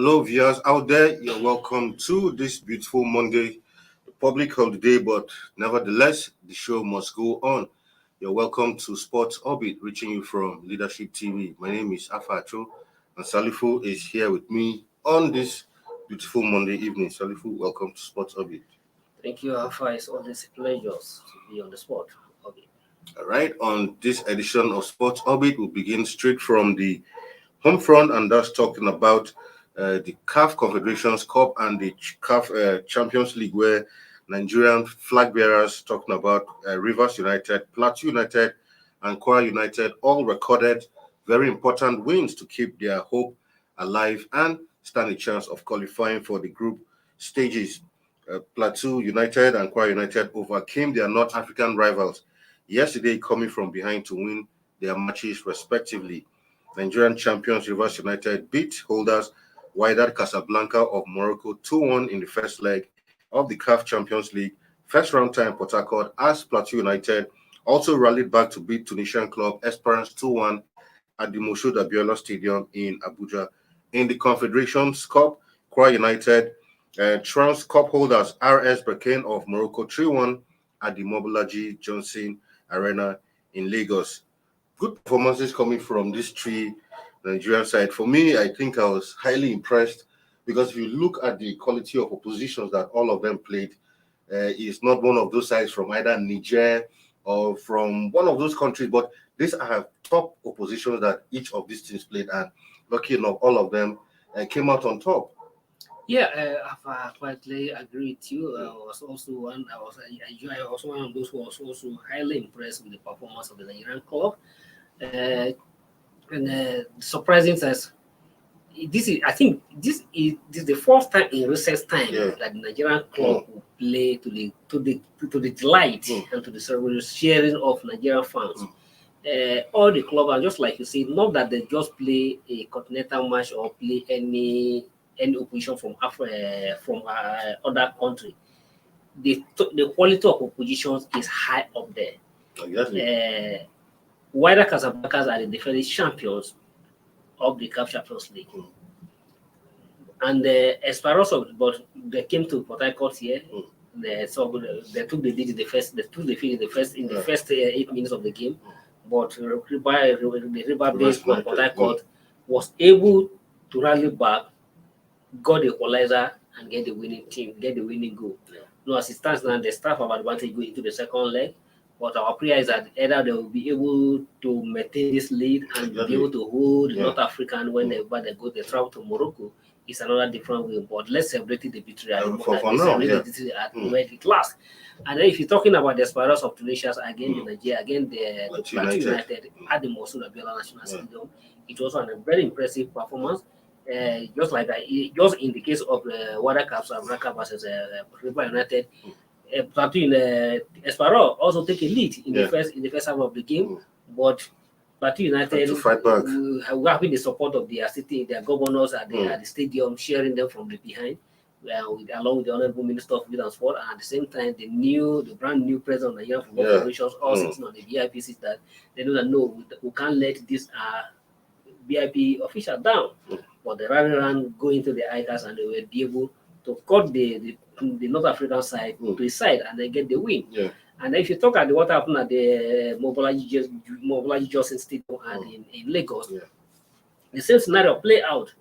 Hello, viewers out there. You're welcome to this beautiful Monday, public holiday, but nevertheless, the show must go on. You're welcome to Sports Orbit, reaching you from Leadership TV. My name is Afacho, and Salifu is here with me on this beautiful Monday evening. Salifu, welcome to Sports Orbit. Thank you, Alpha. It's always a pleasure to be on the spot. Okay. All right, on this edition of Sports Orbit, we'll begin straight from the home front, and that's talking about the CAF Confederations Cup and the CAF Champions League, where Nigerian flag bearers, talking about Rivers United, Plateau United, and Kwara United, all recorded very important wins to keep their hope alive and stand a chance of qualifying for the group stages. Plateau United and Kwara United overcame their North African rivals yesterday, coming from behind to win their matches respectively. Nigerian champions Rivers United beat holders Wydad Casablanca of Morocco 2-1 in the first leg of the CAF Champions League first round time Port Harcourt, as Plateau United also rallied back to beat Tunisian club Esperance 2-1 at the Moshood Abiola Stadium in Abuja. In the Confederations Cup, Kwara United trounced cup holders RS Berkane of Morocco 3-1 at the Mobolaji Johnson Arena in Lagos. Good performances coming from these three Nigerian side. For me, I think I was highly impressed because if you look at the quality of oppositions that all of them played, it's not one of those sides from either Niger or from one of those countries, but these are top oppositions that each of these teams played, and lucky enough, all of them came out on top. Yeah, I quietly agree with you. I was also one. I was one of those who was also highly impressed with the performance of the Nigerian club. And surprising as I think this is the first time in recent time that the Nigerian club will play to the delight and to the sharing of Nigerian fans. All the club are just like you say, not that they just play a continental match or play any opposition from other country. The quality of oppositions is high up there. Exactly. Wydad Casablanca are the defending champions of the CAF Champions League. And Esperance, but they came to Port Harcourt here. They took the lead in the first 8 minutes of the game. But the River-based Port Harcourt was able to rally back, got the equalizer, and get the winning goal. Now, as it stands now, the staff have advantage going into the second leg. But our prayer is that either they will be able to maintain this lead and be able to hold North African when they travel to Morocco. It's another different way. But let's celebrate the victory at where it lasts. And then if you're talking about the Esperance of Tunisia again, the Plateau United at the Moshood Abiola National Stadium, it was a very impressive performance. Just like that, just in the case of Wydad Casablanca versus River United. Plateau Esperance also take a lead in the first half of the game, but Plateau United were having the support of their city, their governors at the stadium, sharing them from the behind, along with the Honorable Minister of Youth and Sport, and at the same time the brand new president of the Nigerian Football Federation all sitting on the VIP seats that they know that we can't let this VIP official down, but they rather go into the ICAS and they will be able to cut the North African side to the side and then get the win. And if you talk at what happened at the Mobolaji Johnson Stadium and in Lagos, the same scenario play out.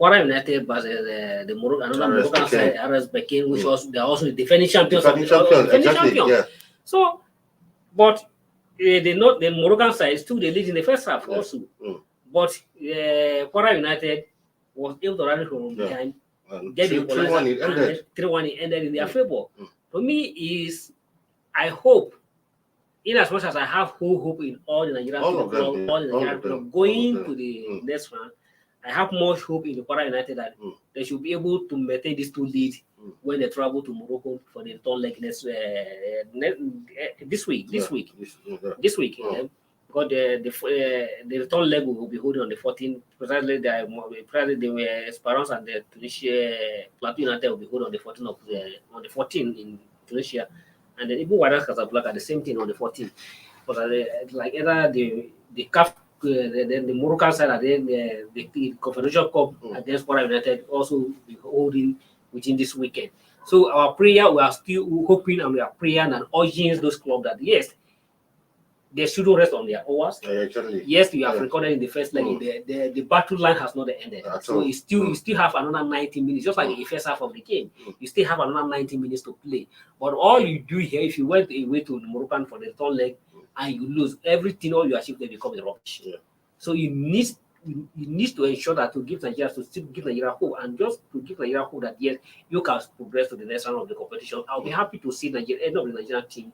Kwara United versus the Moroccan side, RS Berkane, which was they're also the defending champions. So, but the Moroccan side took the lead in the first half also. But Kwara United was able to rally from behind. Get the 3-1 it ended in their favor. For me, I hope, in as much as I have hope in all the Nigerian club going to the next round, I have much hope in the Kwara United that they should be able to maintain these two leads when they travel to Morocco for the return leg this week. Because the return leg will be holding on the 14th. Precisely, the Esperance and the Tunisia Plateau United will be holding on the 14th in Tunisia, and then even Wydad Casablanca the same thing on the 14th. But like either the CAF then the Moroccan side, and then the Confederation Cup against Kwara United also be holding within this weekend. So our prayer, we are still hoping and we are praying and urging those clubs that yes, they shouldn't rest on their hours. Exactly. Yes, we have recorded in the first leg. The battle line has not ended. So you still have another 90 minutes, just like the first half of the game. You still have another 90 minutes to play. But all you do here, if you went away to the Moroccan for the third leg and you lose, everything all you achieve, they become rubbish. So you need to ensure that to give Nigeria, to still give Nigeria hope, and just to give Nigeria hope that yes, you can progress to the next round of the competition. I'll be happy to see Nigeria end up the Nigerian team,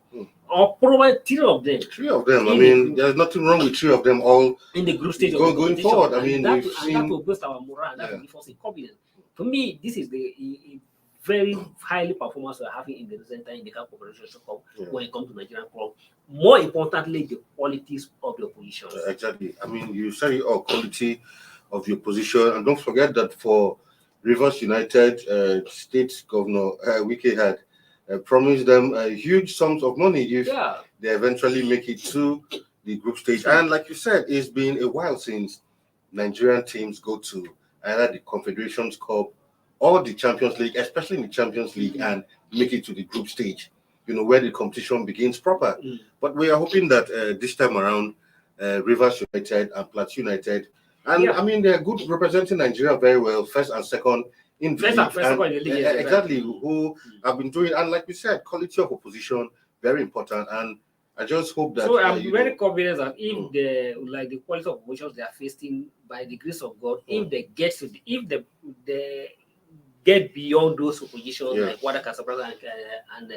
or probably three of them. Three of them. I mean, there's nothing wrong with three of them all in the group stage going forward. I mean, that will boost our morale, and that will give us a confidence. For me, this is a very highly performance we're having in the recent time in the CAF Confederation Cup when it comes to Nigerian club. More importantly, the qualities of the opposition. Exactly. I mean, you said it all, quality of your position. And don't forget that for Rivers United, State Governor Wike had promised them huge sums of money if they eventually make it to the group stage. And like you said, it's been a while since Nigerian teams go to either the Confederations Cup or the Champions League, especially in the Champions League, and make it to the group stage, where the competition begins proper. But we are hoping that this time around, Rivers United and Plateau United, and I mean, they're good, representing Nigeria very well, first and second in the league. Exactly, who have been doing, and like we said, quality of opposition, very important. And I just hope that. So I'm very confident that if the quality of oppositions they are facing, by the grace of God, if they get beyond those oppositions like Kwara, Casablanca, and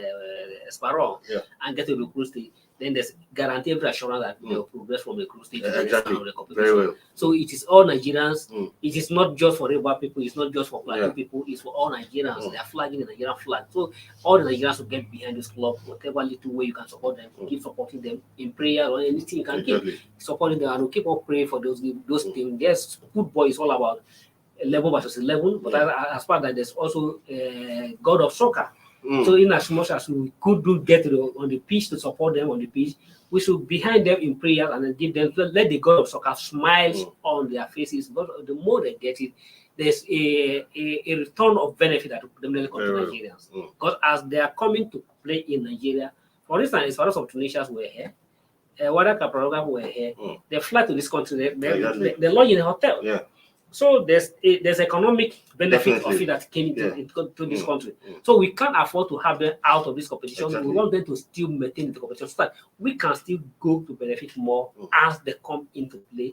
Sparrow, and get to the group stage, then there's guaranteed assurance that they will progress from the group stage to the next round of the competition. Very well. So it is all Nigerians. It is not just for River people. It's not just for Plateau people. It's for all Nigerians. They are flagging the Nigerian flag. So all the Nigerians will get behind this club, whatever little way you can support them, keep supporting them in prayer or anything you can keep supporting them, and we'll keep on praying for those teams. Yes, football is all about 11 versus 11, but as part of that, there's also God of soccer. So in as much as we could get on the pitch to support them on the pitch, we should behind them in prayer and then give them, let the God of soccer smiles on their faces. But the more they get it, there's a return of benefit that will come to Nigerians. Because as they are coming to play in Nigeria, for instance, as far as Tunisians were here, Wada Capraloga were here, they fly to this country, they lodge in a hotel. So there's economic benefit of it that came into this country. So we can't afford to have them out of this competition. We want them to still maintain the competition so that we can still go to benefit more as they come into play,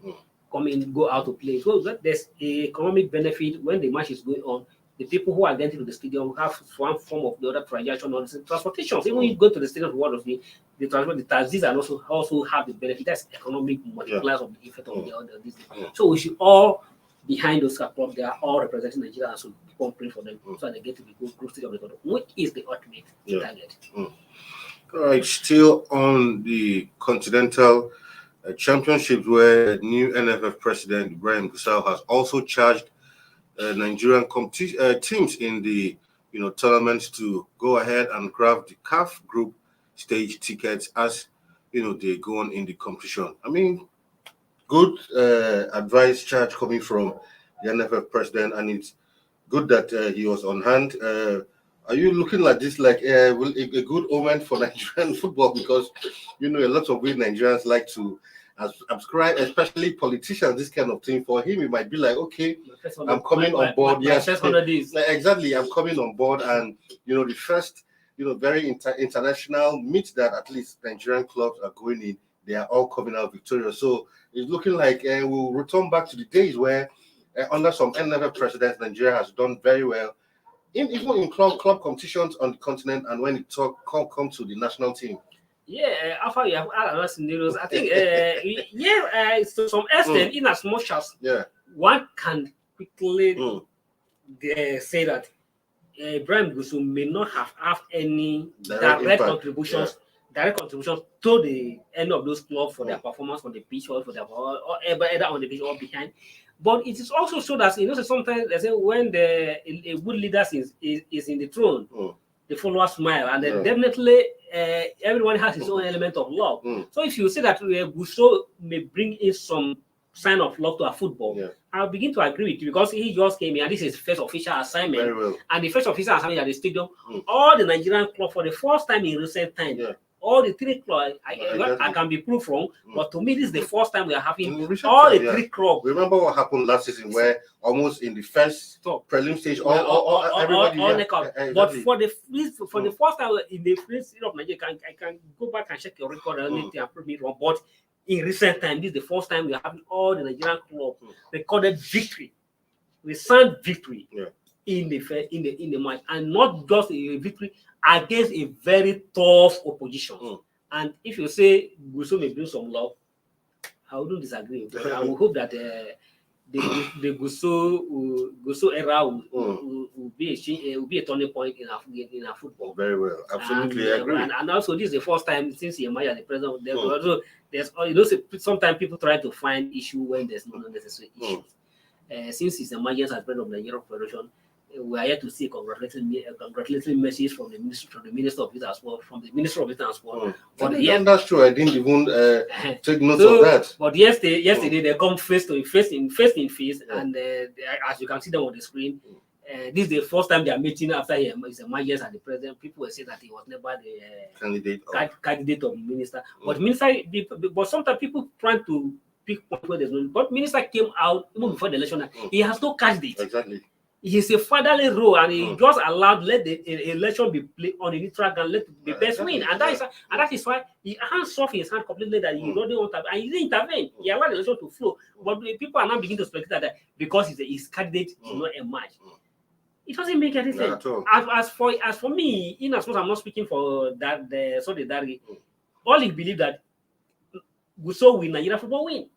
go out to play. So there's a economic benefit when the match is going on. The people who are getting to the stadium have one form of the other transaction or transportation. Even when you go to the stadium, the taxis and also have the benefit. That's economic multipliers of the effect of the other. So we should all behind those clubs, they are all representing Nigeria, so keep on praying for them so they get to the group stage of the tournament, which is the ultimate target. All right, still on the continental championships, where new NFF president Ibrahim Gusau has also charged Nigerian teams in the tournaments to go ahead and grab the CAF group stage tickets as they go on in the competition. I mean, good advice charge coming from the NFF president, and it's good that he was on hand. Are you looking like this like a good omen for Nigerian football? Because a lot of we Nigerians like to subscribe, especially politicians, this kind of thing. For him, it might be like, okay, I'm coming on board. Yes, exactly. I'm coming on board, and the first very international meet that at least Nigerian clubs are going in, they are all coming out victorious. So it's looking like we'll return back to the days where under some NFF presidents, Nigeria has done very well, even in club competitions on the continent, and when it come to the national team. Yeah, after you have other scenarios, I think, to some extent, in as much as one can quickly say that Ibrahim Gusau may not have any direct contributions to the end of those clubs for their performance on the pitch or for their either on the pitch or behind. But it is also so that sometimes they say when a good leader is in the throne, the followers smile, and then definitely everyone has his own element of love. So if you say that Gusau may bring in some sign of love to our football, I'll begin to agree with you because he just came here and this is his first official assignment. Very well. And the first official assignment at the stadium, all the Nigerian club for the first time in recent time, all the three clubs, I can be proved wrong, but to me, this is the first time we are having all the three clubs. Remember what happened last season where almost in the first prelim stage, everybody. But for the first time in the free series of Nigeria, I can go back and check your record and anything and prove me wrong. But in recent time, this is the first time we are having all the Nigerian clubs recorded victory, we signed victory in the match, and not just a victory against a very tough opposition. And if you say Guso may bring some love, I wouldn't disagree. But I would hope that the Guso era will be a turning point in our football. Very well, absolutely agree. And also, this is the first time since he emerged as the president. There's sometimes people try to find issue when there's no necessary issues. Since his emergence as president of the Nigerian Federation, we are here to see congratulatory message from the Minister of Youth and Sport, from the Minister of Youth and Sport. But that's true. I didn't even take note of that. But yesterday they come face in face, and as you can see them on the screen, this is the first time they are meeting after his emergence as the president. People will say that he was never the candidate of minister, but sometimes people trying to pick point where there's no. But minister came out even before the election. He has no candidate. Exactly. He's a fatherly role, and he just allowed let the election be played on a neutral ground, let the best win, and that is why he hands off his hand completely that he don't want to, and he didn't intervene. He allowed the election to flow, but people are now beginning to speculate that because his candidate will not emerge. It doesn't make any sense. As for me, in as much I'm not speaking for that all he believe that Guso will Nigeria football win.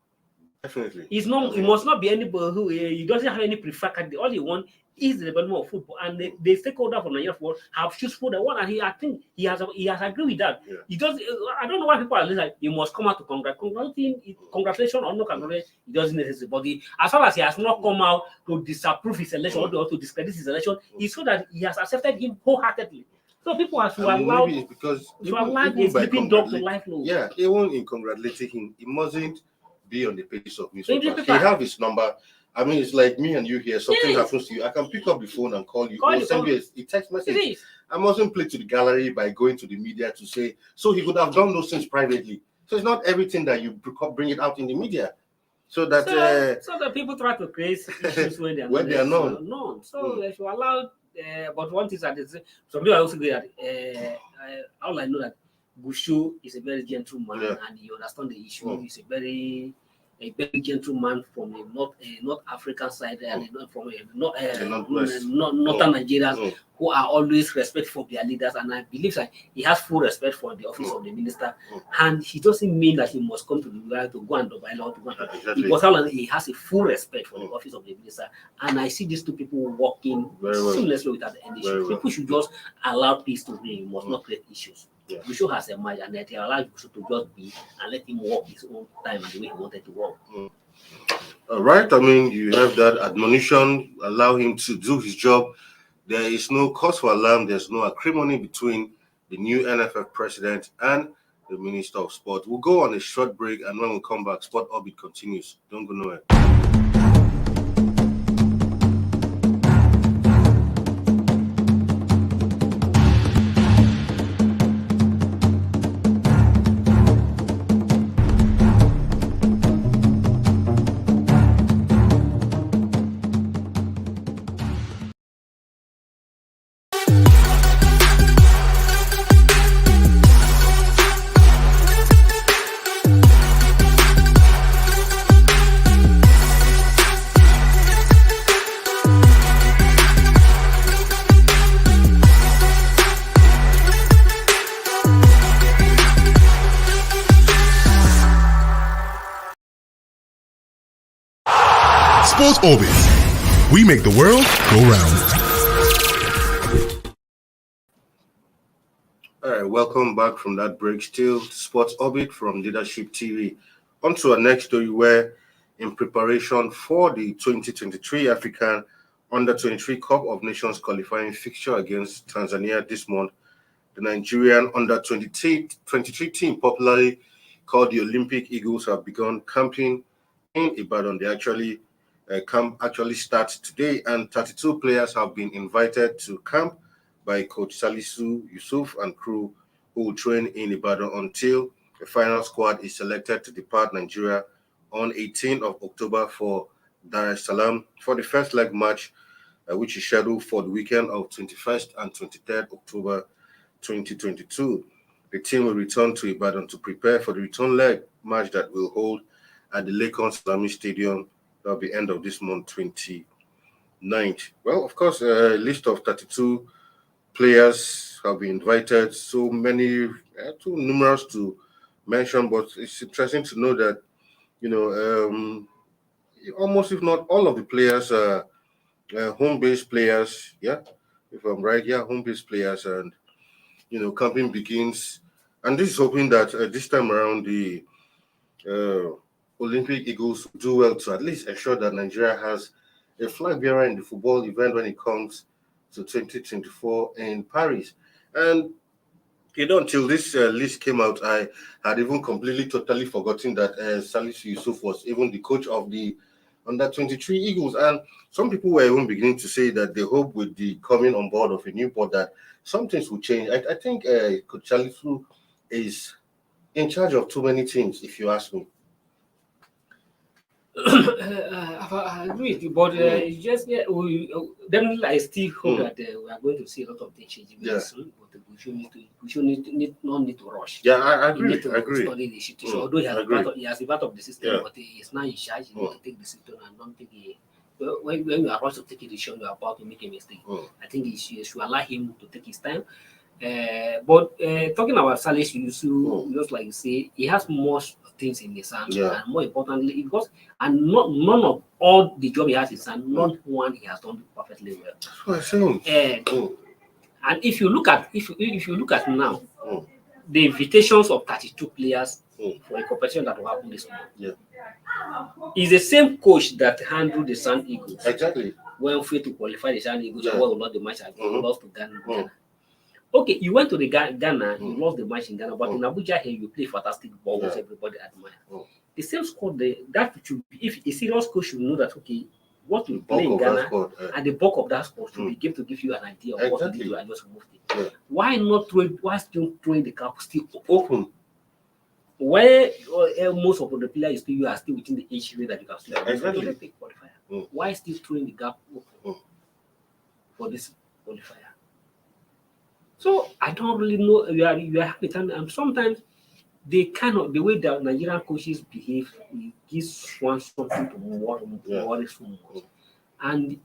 Definitely. He must not be anybody who he doesn't have any preferred candidate. All he wants is the development of football, and the stakeholder for Nigeria football have chosen the one, and I think he has agreed with that. He does. I don't know why people are like he must come out to congratulations or no congratulations. He doesn't necessarily. But as far as he has not come out to disapprove his election or to discredit his election, it's so that he has accepted him wholeheartedly. So people have to allow a sleeping dog to life low. Yeah, even in congratulating him, he mustn't be on the pages of newspapers. He have his number. I mean, it's like me and you here. Something happens to you, I can pick up the phone and call you. Or send you a text message. I mustn't play to the gallery by going to the media to say. So he would have done those things privately. So it's not everything that you bring it out in the media. So that people try to create issues when they are known. So if you allow, but one thing that is, some people also agree that all I know that Gushu is a very gentleman and he understands the issue. He's a very gentleman from the North African side and from northern Nigerians who are always respectful of their leaders. And I believe that he has full respect for the office of the minister. And he doesn't mean that he must come to the world to go and because he has a full respect for the office of the minister. And I see these two people working seamlessly without any issues. People should just allow peace to reign. You must not create issues. Gushu has a mind, and that he allowed Gushu to just be and let him walk his own time and the way he wanted to walk. All right. I mean, you have that admonition, allow him to do his job. There is no cause for alarm. There's no acrimony between the new NFF president and the Minister of Sport. We'll go on a short break, and when we come back, Sport Orbit continues. Don't go nowhere. Sports Orbit. We make the world go round. All right, welcome back from that break. Still Sports Orbit from Leadership TV. On to our next story, where in preparation for the 2023 African Under-23 Cup of Nations qualifying fixture against Tanzania this month, the Nigerian Under-23 team, popularly called the Olympic Eagles, have begun camping in Ibadan. Camp actually starts today, and 32 players have been invited to camp by Coach Salisu Yusuf and crew, who will train in Ibadan until the final squad is selected to depart Nigeria on 18th of October for Dar es Salaam for the first leg match, which is scheduled for the weekend of 21st and 23rd October 2022. The team will return to Ibadan to prepare for the return leg match that will hold at the Lakon Salami Stadium. That'll be end of this month, 29th. Well, of course, a list of 32 players have been invited. So many, too numerous to mention, but it's interesting to know that, almost if not all of the players are home-based players. Yeah, if I'm right, yeah, home-based players, and camping begins. And this is hoping that this time around the uh, Olympic Eagles do well to at least ensure that Nigeria has a flag bearer in the football event when it comes to 2024 in Paris. And until this list came out, I had even completely, totally forgotten that Salisu Yusuf was even the coach of the under 23 Eagles. And some people were even beginning to say that they hope with the coming on board of a new board that some things will change. I think Coach Salisu is in charge of too many things, if you ask me. I agree with you, but it's just definitely I still hope that we are going to see a lot of things changing very soon. But we should not need to rush. Yeah, I You agree. need to study the situation. Although he has a part of the system, but he is now in charge. You need to take the system and don't take it. When you are rushed to take a decision, you are about to make a mistake. I think you should allow him to take his time. But talking about Salisu Yusuf, just like you say, he has more things in his hand, and more importantly, because none of all the job he has in his hand, not one he has done perfectly well. That's what I'm saying. And if you look at now, the invitations of 32 players for a competition that will happen this month, is the same coach that handled the Sun Eagles. Exactly. When failed to qualify the Sun Eagles, who lost the match again, lost to Ghana. Okay, you went to the Ghana, you lost the match in Ghana, but in Abuja here you play fantastic ball, which everybody admire. The same squad, that should be, if a serious coach should know that, okay, what you play in Ghana and the bulk of that squad should be able to give you an idea of what to do and just move it. Why still throwing the cap still open? Where most of the players you are still within the age range that you can still Olympic qualifier. Why still throwing the gap open for this qualifier? So I don't really know. You are happy, and sometimes the way that Nigerian coaches behave gives one something to worry so much. And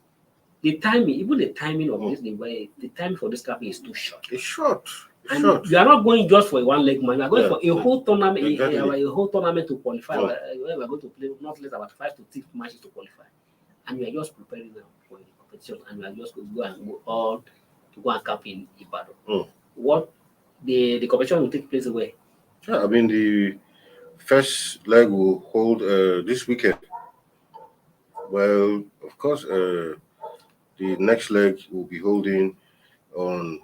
the timing of this, the time for this campaign is too short. It's short. And you are not going just for a one leg match. You are going for a whole tournament. A whole tournament to qualify. We are going to play not less about 5 to 6 matches to qualify, and we are just preparing now for the competition. And we are just going to go and camp in Ibadan. What the competition will take place where? Yeah, I mean the first leg will hold this weekend. Well, of course, the next leg will be holding on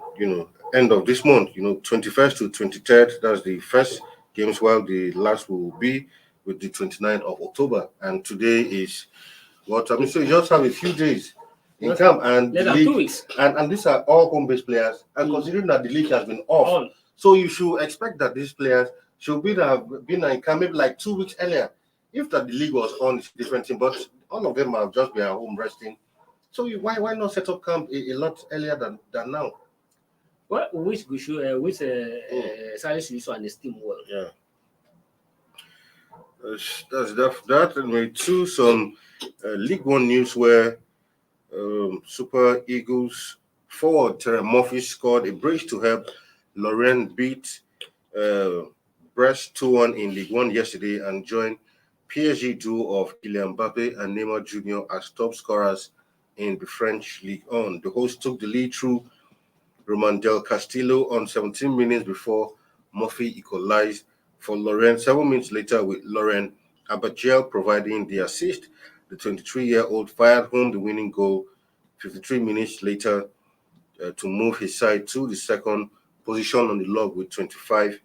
end of this month. 21st to 23rd. That's the first games, while the last will be with the 29th of October. And today is what I mean. So you just have a few days in camp, and the league, 2 weeks. And these are all home-based players. And considering that the league has been off, so you should expect that these players should have been in camp maybe like 2 weeks earlier. If that the league was on, it's a different thing. But all of them have just been at home resting. So why not set up camp a lot earlier than now? Well, which Salisu Yusuf and his team well. Yeah. That's that. And we too some League One news where Super Eagles forward Terry Murphy scored a brace to help Lorient beat Brest 2-1 in League One yesterday and joined PSG duo of Kylian Mbappe and Neymar Jr. as top scorers in the French League On. The hosts took the lead through Roman Del Castillo on 17 minutes before Murphy equalized for Lorient 7 minutes later, with Laurent Abadjel providing the assist. The 23-year-old fired home the winning goal 53 minutes later to move his side to the second position on the log with 25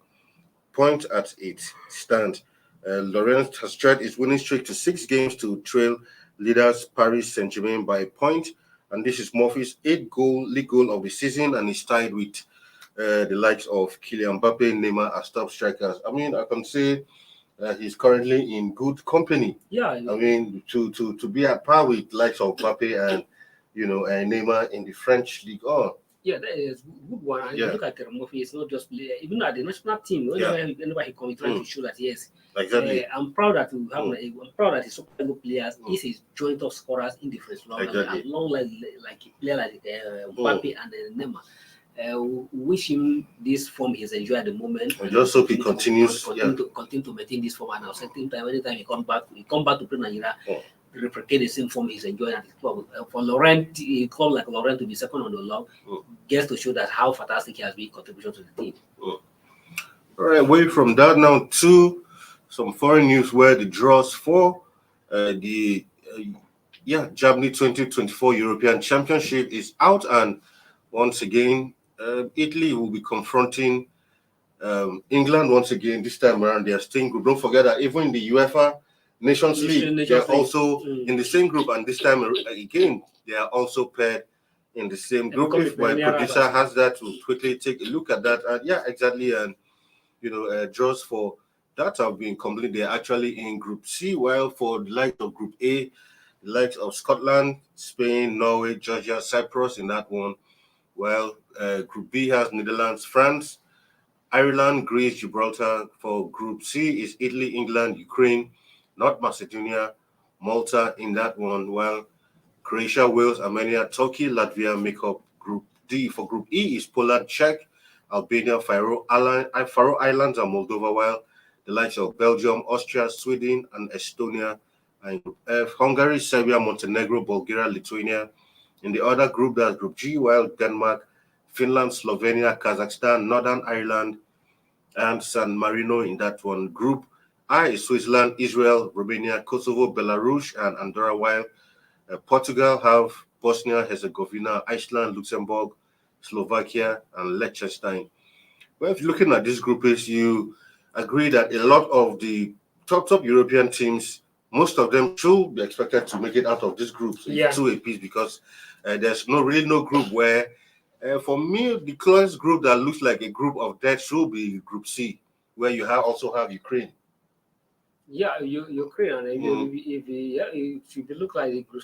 points at its stand. Lorient has stretched its winning streak to 6 games to trail leaders Paris Saint-Germain by a point. And this is Murphy's 8th league goal of the season, and he's tied with the likes of Kylian Mbappe, Neymar as top strikers. I mean, I can say he's currently in good company. Yeah. I mean, to be at par with likes of Mbappe and Neymar in the French League. Oh, yeah, that is good one. And Yeah. you look at Murphy, it's not just play. Even at the national team, whenever he comes, trying to show that yes, exactly. I'm proud that we have. I'm proud that he's super good players. He's a joint top scorers in the French league, Exactly. and long like a player like Mbappe and Neymar. Wish him this form he's enjoying at the moment. And just hope he continues. Continue to maintain this form, and at certain time, anytime he come back to play Nigeria. Replicate the same form he's enjoying at his club. For Laurent, he called like Laurent to be second on the log, just to show that how fantastic he has been contribution to the team. All right, away from that now to some foreign news where the draws for the Germany 2024 European Championship is out, and once again Italy will be confronting England once again. This time around, they are staying group. Don't forget that even in the UEFA Nations League, they're also in the same group, and this time again, they are also paired in the same group. If my producer has that, we'll quickly take a look at that. And yeah, exactly. And draws for that have been completed. They're actually in Group C, while for the likes of Group A, the likes of Scotland, Spain, Norway, Georgia, Cyprus in that one. While Group B has Netherlands, France, Ireland, Greece, Gibraltar. For Group C is Italy, England, Ukraine, North Macedonia, Malta in that one, while Croatia, Wales, Armenia, Turkey, Latvia make up Group D. For Group E is Poland, Czech, Albania, Faroe Islands, and Moldova, while the likes of Belgium, Austria, Sweden, and Estonia are in Group F. Hungary, Serbia, Montenegro, Bulgaria, Lithuania. In the other group, that's Group G, while Denmark, Finland, Slovenia, Kazakhstan, Northern Ireland, and San Marino in that one. Group I is Switzerland, Israel, Romania, Kosovo, Belarus, and Andorra, while Portugal have Bosnia, Herzegovina, Iceland, Luxembourg, Slovakia, and Liechtenstein. Well, if you're looking at these groups, you agree that a lot of the top European teams, most of them should be expected to make it out of these groups to a piece, because there's no group where, for me, the closest group that looks like a group of death should be Group C, where you also have Ukraine. Yeah, Ukraine, and if you look like the Group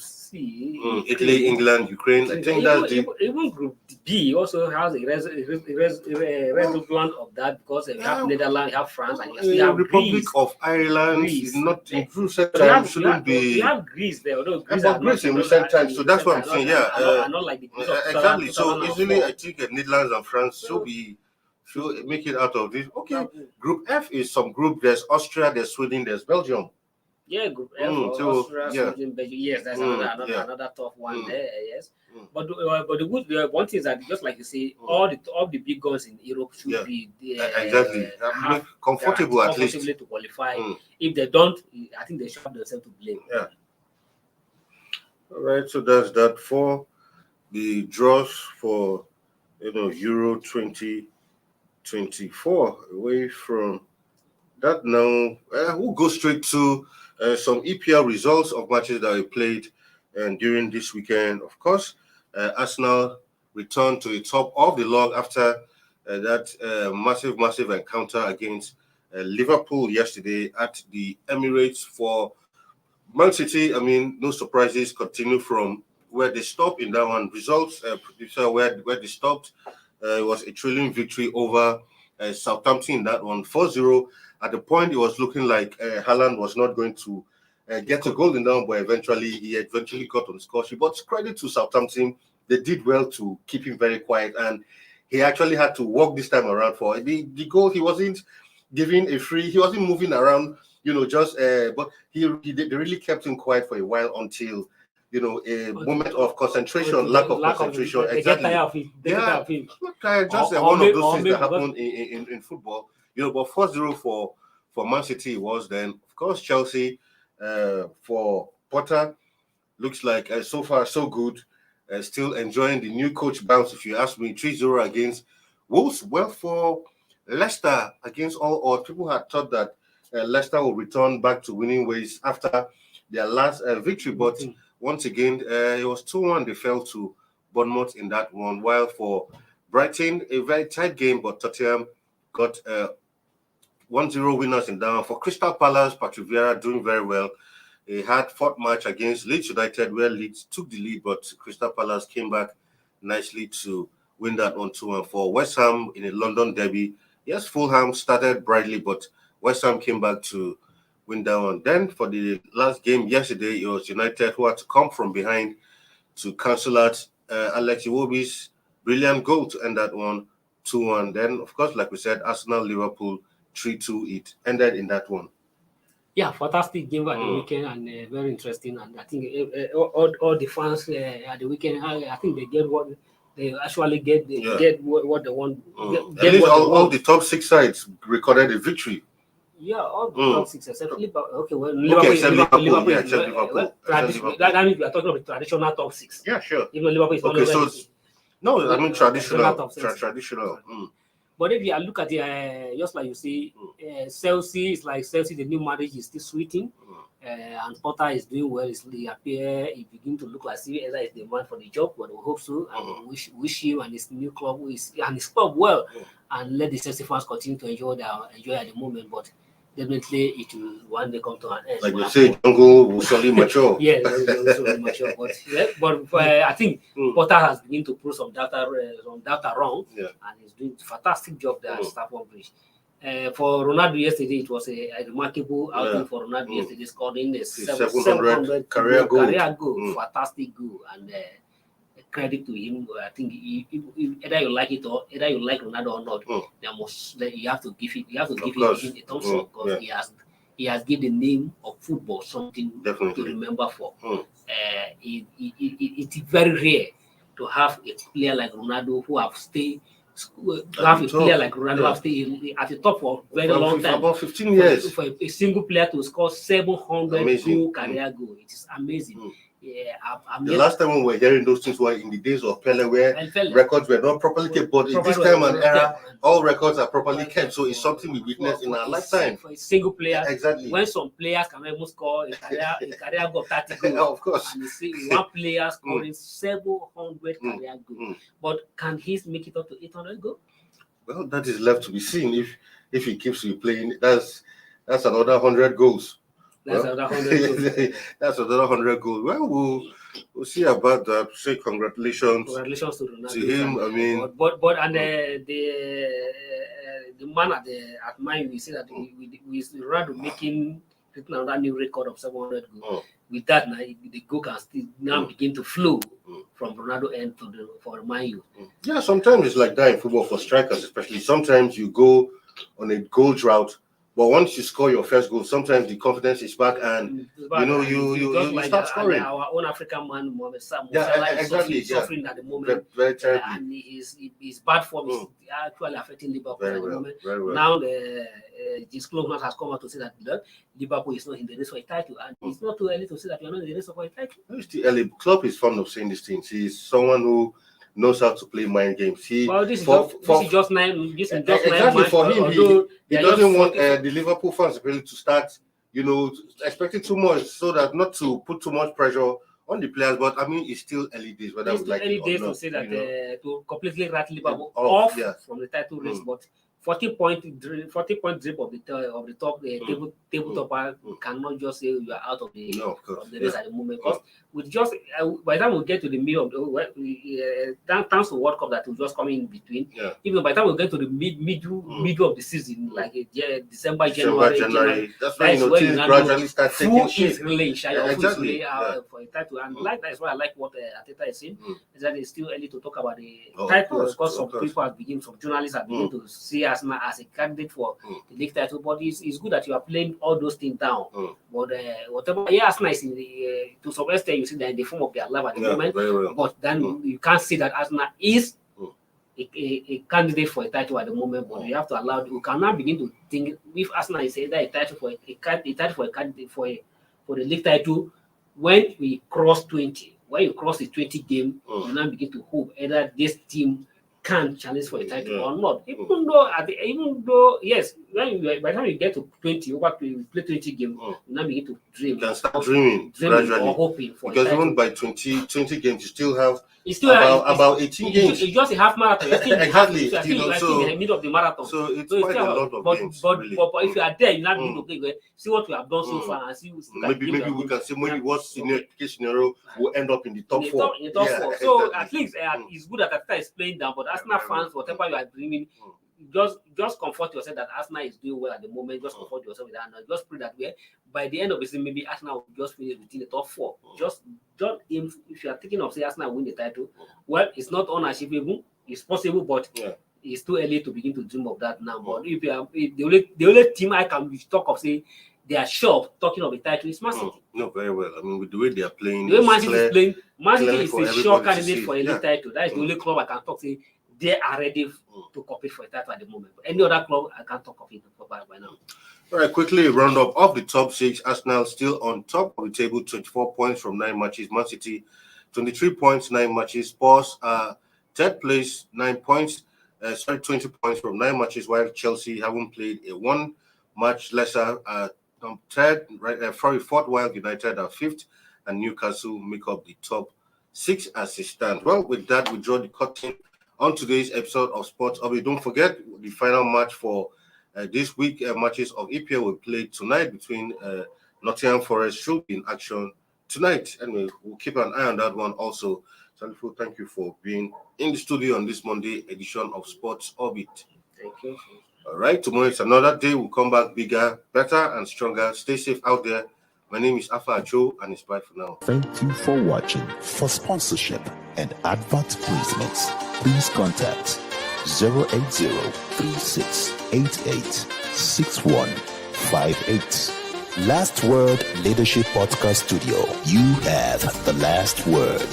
C, Italy, England, Ukraine. I think that's even Group B also has a result of that, because you have Netherlands, you have France, and you have Republic Greece. of Ireland is not in recent You times. Shouldn't be. You have Greece there, although Greece in recent times. So that's what I'm saying. Not like the Greece of exactly. So 2004. easily, I think Netherlands and France should make it out of this. Okay. Group F is some group. There's Austria, there's Sweden, there's Belgium. Yeah, Group F, Austria, Sweden, Belgium. Yes, that's another tough one there. Yes, but the good one thing is that, just like you say, all the big guns in Europe should be exactly comfortable at least to qualify. If they don't, I think they should have themselves to blame. Yeah. All right, so that's that for the draws for Euro 2024. Away from that now, we'll go straight to some EPL results of matches that we played during this weekend. Of course, Arsenal returned to the top of the log after that massive encounter against Liverpool yesterday at the Emirates. For Man City, I mean, no surprises, continue from where they stopped in that one. Results, where they stopped, was a thrilling victory over Southampton in that one, 4-0. At the point, it was looking like Haaland was not going to get a goal in that one, but he eventually got on the score sheet. But credit to Southampton, they did well to keep him very quiet, and he actually had to walk this time around for the goal. He wasn't giving a free, he wasn't moving around, but they really kept him quiet for a while until a moment of concentration, lack of concentration. They get tired of him. Not tired, just one of those things that happen in football. But 4-0 for Man City was then. Of course, Chelsea for Potter looks like so far so good. Still enjoying the new coach bounce, if you ask me. 3-0 against Wolves. Well, for Leicester, against all odds, people had thought that Leicester will return back to winning ways after their last victory. But once again, it was 2-1. They fell to Bournemouth in that one. While for Brighton, a very tight game, but Tottenham got 1-0 winners in that one. For Crystal Palace, Patrick Vieira doing very well. He had fourth match against Leeds United, where Leeds took the lead, but Crystal Palace came back nicely to win that 1-2. For West Ham in a London derby, yes, Fulham started brightly, but West Ham came back to win that one. Then for the last game yesterday, it was United who had to come from behind to cancel out Alex Iwobi's brilliant goal to end that one 2-1. Then, of course, like we said, Arsenal-Liverpool 3-2. It ended in that one. Yeah, fantastic game at the weekend and very interesting. And I think all the fans at the weekend, I think they get what they actually get. They get what they want. At least all the top 6 sides recorded a victory. Yeah, all the top 6 except Liverpool. Okay, well, Liverpool. That means we are talking about the traditional top 6. Yeah, sure. Even Liverpool is I mean traditional. But if you look at the, just like you see, Chelsea is like Chelsea, the new marriage is still sweeting, and Potter is doing well. He begin to look like either is the man for the job, but we hope so, and wish him and his new club and his club well, and let the Chelsea fans continue to enjoy at the moment. But definitely, it will one day come to an end. Like you say, jungle will slowly mature. Yeah, slowly mature. But I think Potter has begun to prove some data wrong, and he's doing a fantastic job there at Stamford Bridge. For Ronaldo yesterday, it was a remarkable outing for Ronaldo yesterday, scoring a 700 career goal, fantastic goal, and credit to him. I think either you like it or either you like Ronaldo or not, you have to give him a thumbs up because he has given the name of football something to remember for. It's very rare to have a player like Ronaldo who have stayed. Have a player like Ronaldo have stayed at the top for a very long time. About 15 years. For a single player to score 700 goal career goal, it is amazing. Yeah, the last time we were hearing those things were in the days of Pele, where records were not properly kept. But in this time and era, all records are properly kept. So it's something we witnessed in our lifetime. For a single player, exactly. When some players can even score a career goal of 30 goals, of course. And you see one player scoring 700 career goals. But can he make it up to 800 goals? Well, that is left to be seen. If he keeps playing, that's another 100 goals. That's another 100 goals. That's another 100 goals. Well, we'll see about that. Say congratulations to Ronaldo. To him. I mean, but the man at Man U, we see that we Ronaldo making another new record of 700 goals. With that, now the goal can still now begin to flow from Ronaldo end for Man U. Yeah, sometimes it's like that in football for strikers, especially. Sometimes you go on a goal drought. But once you score your first goal, sometimes the confidence is back, and you start scoring. Our own African man, Mohamed Salah, is suffering at the moment, very terribly. And his bad form is actually affecting Liverpool at the moment. Very well. Now this club has come out to say that Liverpool is not in the race for a title, and it's not too early to say that you are not in the race for a title. It's too early. Klopp is fond of saying these things. He's someone who knows how to play mind games. This is just 9 exactly for him. He doesn't want the Liverpool fans really to start, expecting too much, so that not to put too much pressure on the players. But I mean, it's still early days. Whether it's like early days not, to say that to completely write Liverpool off from the title race, but 40-point drip of the top table topper cannot just say you are out of the race at the moment. Because with just by the time we get to the middle of the thanks to World Cup that will just come in between, even by the time we get to the middle of the season, like December, January, that's when things gradually start taking shape. Really shy for a title, and that's why I like what Arteta is saying. Is that it's still early to talk about the title because some people some journalists have begun to see Arsenal as a candidate for the league title, but it's good that you are playing all those things down. But whatever, Arsenal is in the to some extent you see that in the form of their life at the moment. But then you can't see that Arsenal is a candidate for a title at the moment. But you have to allow. You can now begin to think if Arsenal is either a title for a candidate for the league title when we cross 20. When you cross the 20 game, you now begin to hope either this team can challenge for a title or not. Even though yes, by the time you get to 20, over to you play 20 games, you now begin to dream. You can start dreaming gradually. Or hoping for because even by 20 games, you still have about 18 games. It's just a half marathon. You're still Exactly. in the middle of the marathon. So it's quite a lot of games. But if you are there, you now begin to see what we have done so far and see. Maybe we can say maybe what scenario will end up in the top four. In the top four. So at least it's good that Arteta is playing down. But Arsenal fans, whatever you are dreaming, just comfort yourself that Arsenal is doing well at the moment. Just comfort yourself with that. And just pray that by the end of the season, maybe Arsenal will just finish within the top four. Just aim, if you are thinking of say Arsenal win the title, well, it's not unachievable. It's possible, but it's too early to begin to dream of that now. But if the only team I can talk of say they are sure talking of a title is Man City. No, very well. I mean, with the way they are playing, the way Man City is playing, Man City is a sure candidate for a title. That is the only club I can talk say they are ready to compete for a title at the moment. But any other club, I can't talk of it by now. All right, quickly round up of the top 6. Arsenal still on top of the table, 24 points from 9 matches. Man City, 23 points, 9 matches. Spurs third place, 9 points. 20 points from 9 matches, while Chelsea haven't played a 1 match lesser. Fourth, while United are 5th, and Newcastle make up the top 6 as it stands. Well, with that, we draw the curtain on today's episode of Sports Update. Don't forget the final match for this week. Matches of EPL will play tonight between Nottingham Forest. Should be in action tonight. Anyway, we'll keep an eye on that one also. Salifo, thank you for being in the studio on this Monday edition of Sports Orbit. Thank you. All right, tomorrow is another day. We'll come back bigger, better, and stronger. Stay safe out there. My name is Afa Acho, and it's bye for now. Thank you for watching. For sponsorship and advert placements, please contact 080-3688-6158. Last Word Leadership Podcast Studio. You have the last word.